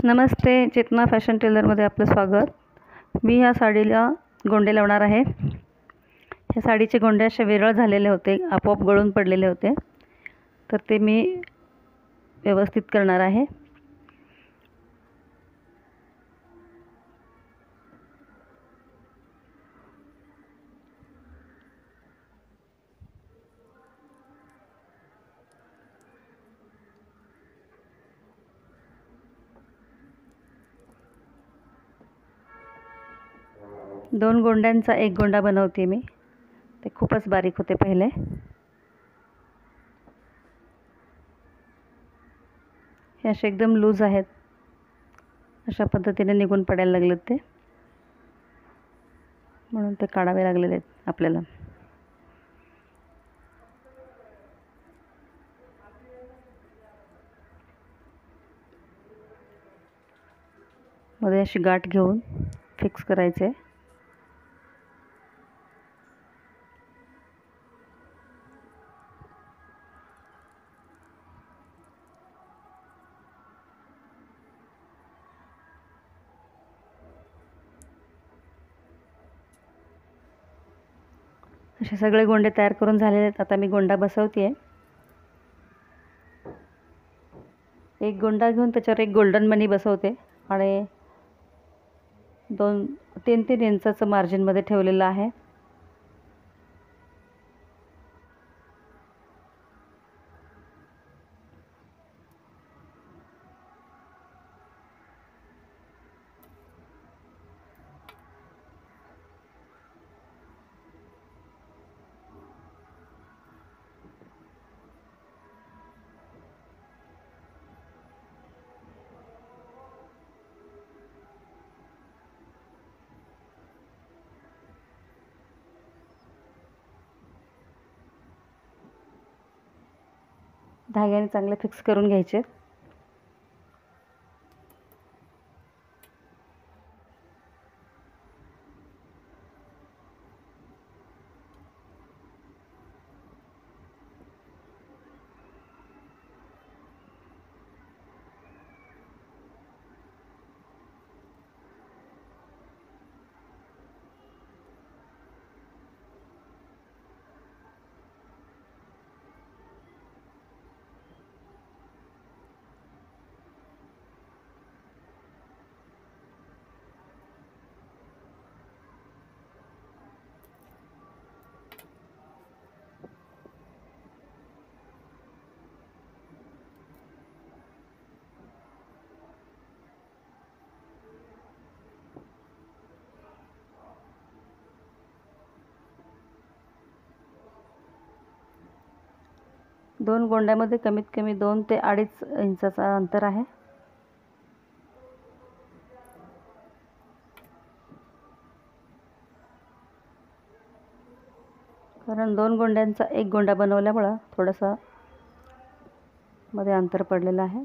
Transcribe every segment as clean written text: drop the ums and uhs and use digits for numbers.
नमस्ते, चेतना fashion टेलरमध्ये आपलं स्वागत. मी ह्या साडीला गोंडे लावणार आहे. ह्या साडीचे गोंडे असे विरळ झालेले होते, आपोआप गळून पडलेले होते, तर ते मी व्यवस्थित करणार आहे. दोन गोंड्यांचा एक गोंडा बनवते मी. ते खूपच बारीक होते पहिले. हे असे एकदम लूज आहेत, अशा पद्धतीने निघून पडायला लागलेत ते, म्हणून ते काढावे लागलेले आहेत आपल्याला. मध्ये अशी गाठ घेऊन फिक्स करायचे. असे सगळे गोंडे तयार करून झालेले आहेत. आता मी गोंडा बसवते. एक गोंडा घेऊन त्याच्यावर एक गोल्डन मणी बसवते आणि 3-3 इंचाचं मार्जिनमध्ये ठेवलेलं आहे. धाग्याने चांगले फिक्स करून घ्यायचे. दोन गोंड्यामध्ये कमीत कमी 2 ते 2.5 इंचाचा अंतर आहे. कारण 2 गोंड्यांचा एक गोंडा बनवल्यामुळं थोडंसं मध्ये अंतर पडलेलं आहे.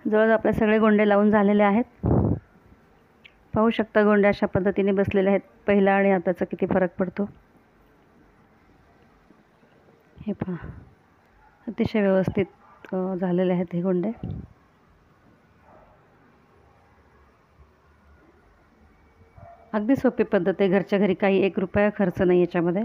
जवळ आपले सगळे गोंडे लावून झालेले आहेत. पाहू शकता गोंडे अशा पद्धतीने बसलेले आहेत. पहिला आणि आताचा किती फरक पडतो. हे पहा, अतिशय व्यवस्थित झालेले आहेत हे गोंडे. अगदी सोपी पद्धत आहे. घरच्या घरी काही 1 रुपया खर्च नाही याच्यामध्ये.